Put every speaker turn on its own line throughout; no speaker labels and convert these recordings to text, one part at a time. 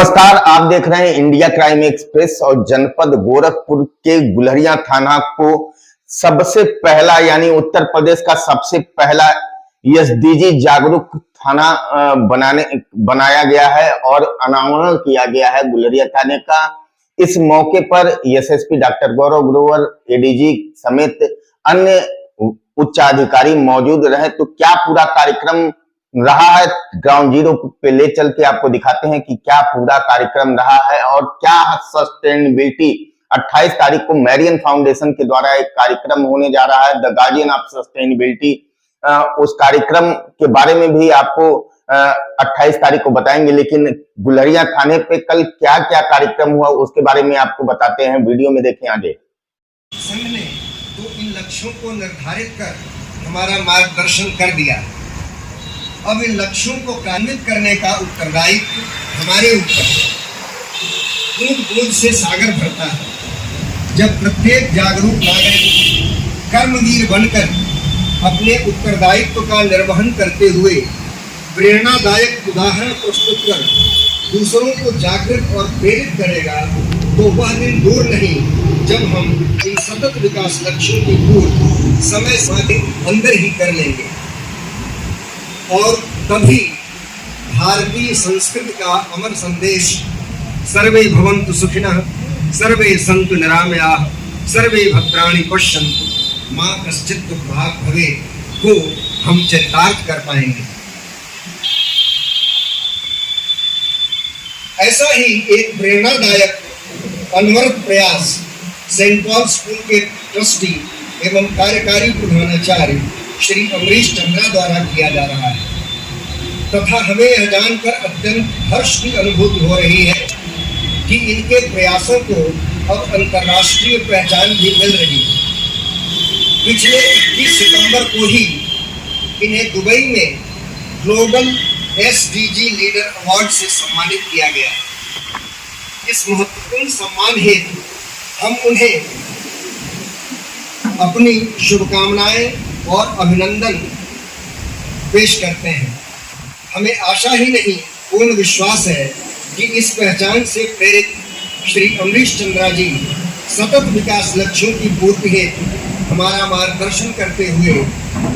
नमस्कार, आप देख रहे हैं इंडिया क्राइम एक्सप्रेस। और जनपद गोरखपुर के गुलरिया थाना को सबसे पहला यानी उत्तर प्रदेश का सबसे पहला एसडीजी जागरूक थाना बनाया गया है और अनावरण किया गया है गुलरिया थाने का। इस मौके पर एसएसपी डॉक्टर गौरव ग्रोवर, एडीजी समेत अन्य उच्चाधिकारी मौजूद रहे। तो क्या पूरा कार्यक्रम रहा है, ग्राउंड जीरो पे ले चल के आपको दिखाते हैं कि क्या पूरा कार्यक्रम रहा है और क्या सस्टेनेबिलिटी 28 तारीख को मैरियन फाउंडेशन के द्वारा एक कार्यक्रम होने जा रहा है, द गार्डियन ऑफ सस्टेनेबिलिटी। उस कार्यक्रम के बारे में भी आपको 28 तारीख को बताएंगे, लेकिन गुलरिया थाने पे कल क्या क्या कार्यक्रम हुआ उसके बारे में आपको बताते हैं। वीडियो में देखें आगे।
संघ ने तो इन लक्ष्यों को निर्धारित कर हमारा मार्गदर्शन कर दिया। अब इन लक्ष्यों को कार्यान्वित करने का उत्तरदायित्व हमारे ऊपर है। बूंद बूंद से सागर भरता है। जब प्रत्येक जागरूक नागरिक कर्मवीर बनकर अपने उत्तरदायित्व का निर्वहन करते हुए प्रेरणादायक उदाहरण प्रस्तुत कर दूसरों को जागृत और प्रेरित करेगा, तो वह दिन दूर नहीं जब हम इन सतत विकास लक्ष्यों की पूर्ति समय साधे अंदर ही कर लेंगे। और तभी भारतीय संस्कृति का अमर संदेश सर्वे भवन्तु सुखिनः, सर्वे सन्तु निरामयाः, सर्वे भद्राणि पश्यन्तु मां कश्चित् दुर्भाग् भवेत् को हम चरितार्थ कर पाएंगे। ऐसा ही एक प्रेरणादायक अनवरत प्रयास सेंट पॉल स्कूल के ट्रस्टी एवं कार्यकारी प्रधानाचार्य श्री अमरीश चंद्रा द्वारा किया जा रहा है, तथा हमें यह जानकर अत्यंत हर्ष की अनुभूति हो रही है कि इनके प्रयासों को अब अंतर्राष्ट्रीय पहचान भी मिल रही है। पिछले 21 सितंबर को ही इन्हें दुबई में ग्लोबल एसडीजी लीडर अवार्ड से सम्मानित किया गया। इस महत्वपूर्ण सम्मान हेतु हम उन्हें अपनी शुभकामनाएं और अभिनंदन पेश करते हैं। हमें आशा ही नहीं पूर्ण विश्वास है कि इस पहचान से प्रेरित श्री अमरीश चंद्रा जी सतत विकास लक्ष्यों की पूर्ति हेतु हमारा मार्गदर्शन करते हुए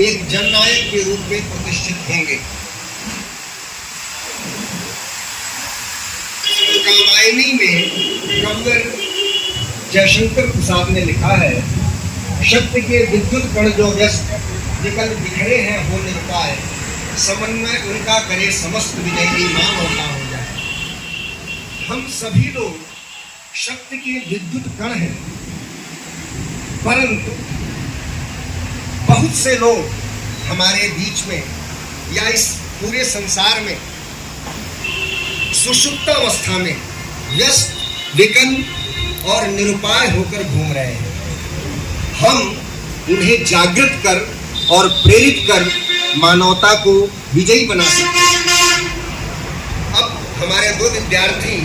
एक जननायक के रूप में प्रतिष्ठित होंगे। रामायणी में कविवर जयशंकर प्रसाद ने लिखा है, शक्ति के विद्युत कण जो व्यस्त विकल बिखरे हैं हो निरपाय, समन्वय उनका करे समस्त विजयी मानवता हो जाए। हम सभी लोग शक्ति के विद्युत कण हैं, परंतु बहुत से लोग हमारे बीच में या इस पूरे संसार में सुषुप्तावस्था में व्यस्त, विकल और निरुपाय होकर घूम रहे हैं। हम उन्हें जागृत कर और प्रेरित कर मानवता को विजयी बना सकते हैं। अब हमारे दो विद्यार्थी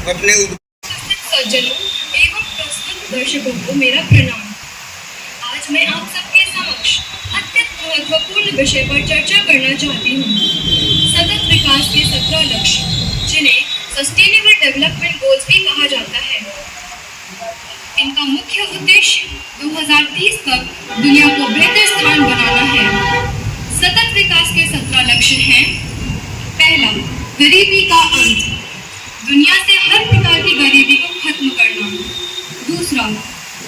अपने
सज्जनों एवं प्रस्तुत दर्शकों को मेरा प्रणाम। आज मैं आप सबके समक्ष अत्यंत महत्वपूर्ण विषय पर चर्चा करना चाहती हूँ। सतत विकास के 17 लक्ष्य, जिन्हें सस्टेनेबल डेवलपमेंट गोल्स भी कहा जाता है। इनका मुख्य उद्देश्य 2030 तक दुनिया को बेहतर स्थान बनाना है। सतत विकास के 17 लक्ष्य हैं। पहला, गरीबी का अंत, दुनिया से हर प्रकार की गरीबी को खत्म करना। दूसरा,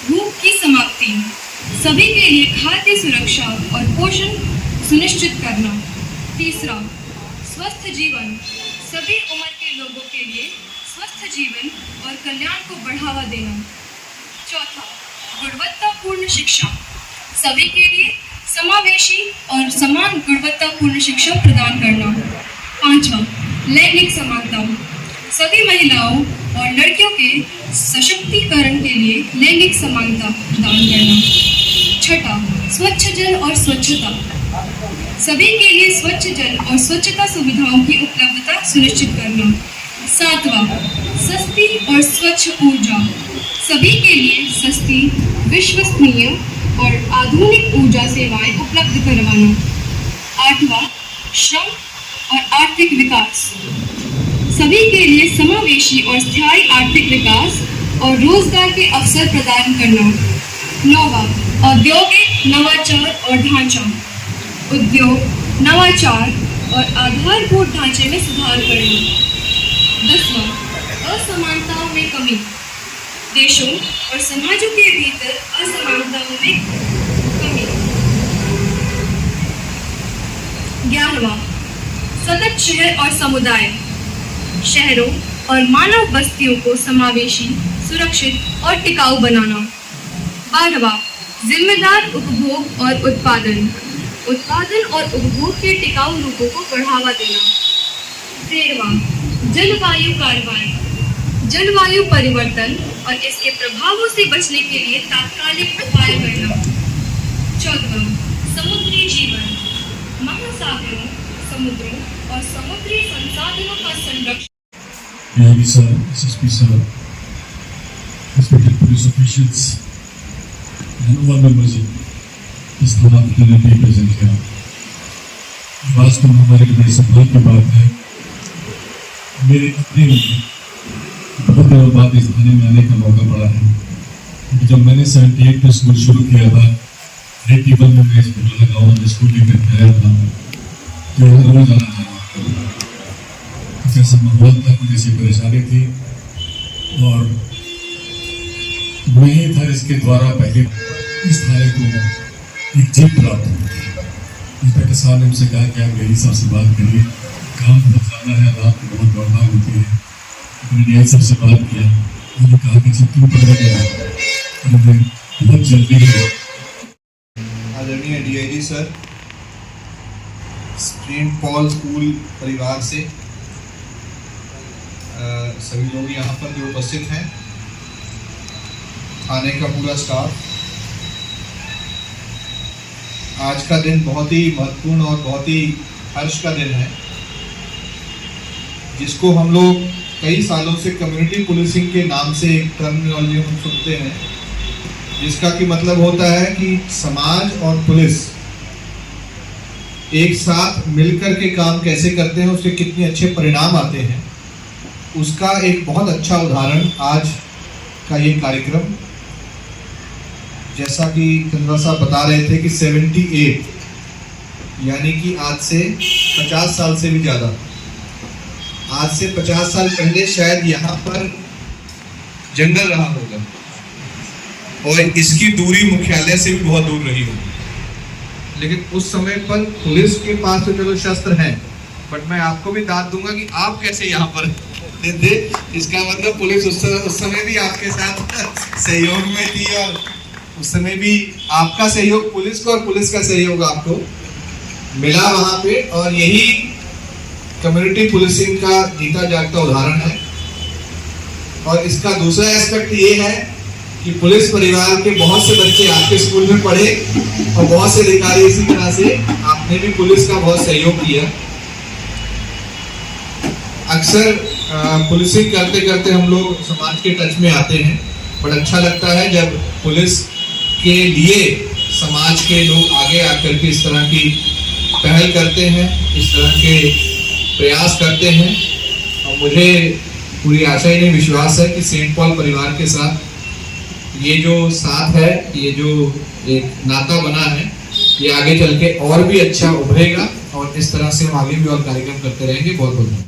भूख की समाप्ति, सभी के लिए खाद्य सुरक्षा और पोषण सुनिश्चित करना। तीसरा, स्वस्थ जीवन, सभी उम्र के लोगों के लिए स्वस्थ जीवन और कल्याण को बढ़ावा देना। चौथा, गुणवत्तापूर्ण शिक्षा, सभी के लिए समावेशी और समान गुणवत्तापूर्ण शिक्षा प्रदान करना। पांचवा, लैंगिक समानता, सभी महिलाओं और लड़कियों के सशक्तिकरण के लिए लैंगिक समानता प्रदान करना। छठा, स्वच्छ जल और स्वच्छता, सभी के लिए स्वच्छ जल और स्वच्छता सुविधाओं की उपलब्धता सुनिश्चित करना। सातवां, सस्ती और स्वच्छ ऊर्जा, सभी के लिए सस्ती, विश्वसनीय और आधुनिक ऊर्जा सेवाएं उपलब्ध करवाना। आठवां, श्रम और आर्थिक विकास, सभी के लिए समावेशी और स्थायी आर्थिक विकास और रोजगार के अवसर प्रदान करना। 9वां, औद्योगिक नवाचार और ढांचा। उद्योग नवाचार और आधारभूत ढांचे में सुधार करना। 10वां, असमानताओं में कमी। देशों और समाजों के भीतर असमानताओं में कमी। 11वां, सतत शहर और समुदाय। शहरों और मानव बस्तियों को समावेशी, सुरक्षित और टिकाऊ बनाना। 12वां, जिम्मेदार उपभोग और उत्पादन। उत्पादन और उपभोग के टिकाऊ रूपों को बढ़ावा देना। 13वां, जलवायु कार्रवाई। जलवायु परिवर्तन और इसके प्रभावों से बचने के लिए तात्कालिक उपाय करना। 14वां, समुद्री जीवन। महासागरों, समुद्रों और समुद्री संसाधनों का संरक्षण।
AIB sir, SSP sir, respected police officials, and all members इस थाना फैसिलिटी प्रेजेंट किया। वास्तव में हमारे लिए बड़ी सौभाग्य की बात है। मेरे अपने लिए बहुत दिनों बाद इस थाने में आने का मौका पड़ा है, क्योंकि जब मैंने 78 में स्कूल शुरू किया था, 81 में मैं स्कूल लगा और स्कूल लेकर आया था, तो यहाँ रोज आना जाना कैसा माहौल था, कुछ ऐसी परेशानी थी। और मैं ही था इसके द्वारा पहले इस थाने को एक जीत प्राप्त हुई। इंस्पेक्टर साहब ने मुझसे कहा कि आप यही साहब से बात करिए, काम बहुत ज़्यादा है, रात को बहुत दौड़ना होती है। मैंने यही सबसे बात किया, मैंने कहा कि सब क्यों पकड़ गया और मुझे बहुत जल्दी है।
आदरणीय DIG sir, saint Paul school परिवार से सभी लोग यहाँ पर जो उपस्थित हैं, थाने का पूरा स्टाफ, आज का दिन बहुत ही महत्वपूर्ण और बहुत ही हर्ष का दिन है, जिसको हम लोग कई सालों से कम्युनिटी पुलिसिंग के नाम से एक टर्मिनोलॉजी हम सुनते हैं, जिसका कि मतलब होता है कि समाज और पुलिस एक साथ मिलकर के काम कैसे करते हैं, उसके कितने अच्छे परिणाम आते हैं, उसका एक बहुत अच्छा उदाहरण आज का ये कार्यक्रम। जैसा कि चंद्रा साहब बता रहे थे कि 78 यानी कि आज से 50 साल से भी ज़्यादा, आज से 50 साल पहले शायद यहाँ पर जंगल रहा होगा और इसकी दूरी मुख्यालय से भी बहुत दूर रही होगी, लेकिन उस समय पर पुलिस के पास तो चलो शस्त्र हैं, बट मैं आपको भी दाद दूंगा कि आप कैसे यहाँ पर थे। इसका मतलब पुलिस उस समय भी आपके साथ सहयोग में थी और उस समय भी आपका सहयोग पुलिस को और पुलिस का सहयोग आपको मिला वहाँ पे, और यही कम्युनिटी पुलिसिंग का जीता जागता उदाहरण है। और इसका दूसरा एस्पेक्ट ये है कि पुलिस परिवार के बहुत से बच्चे आपके स्कूल में पढ़े और बहुत से अधिकारी इसी तरह से आपने भी पुलिस का बहुत सहयोग किया। अक्सर पुलिसिंग करते करते हम लोग समाज के टच में आते हैं, बड़ा अच्छा लगता है जब पुलिस के लिए समाज के लोग आगे आकर के इस तरह की पहल करते हैं, इस तरह के प्रयास करते हैं। और मुझे पूरी आशा ही नहीं, विश्वास है कि सेंट पॉल परिवार के साथ ये जो साथ है, ये जो एक नाता बना है, ये आगे चल के और भी अच्छा उभरेगा और इस तरह से हम आगे भी और कार्यक्रम करते रहेंगे। बहुत बहुत धन्यवाद।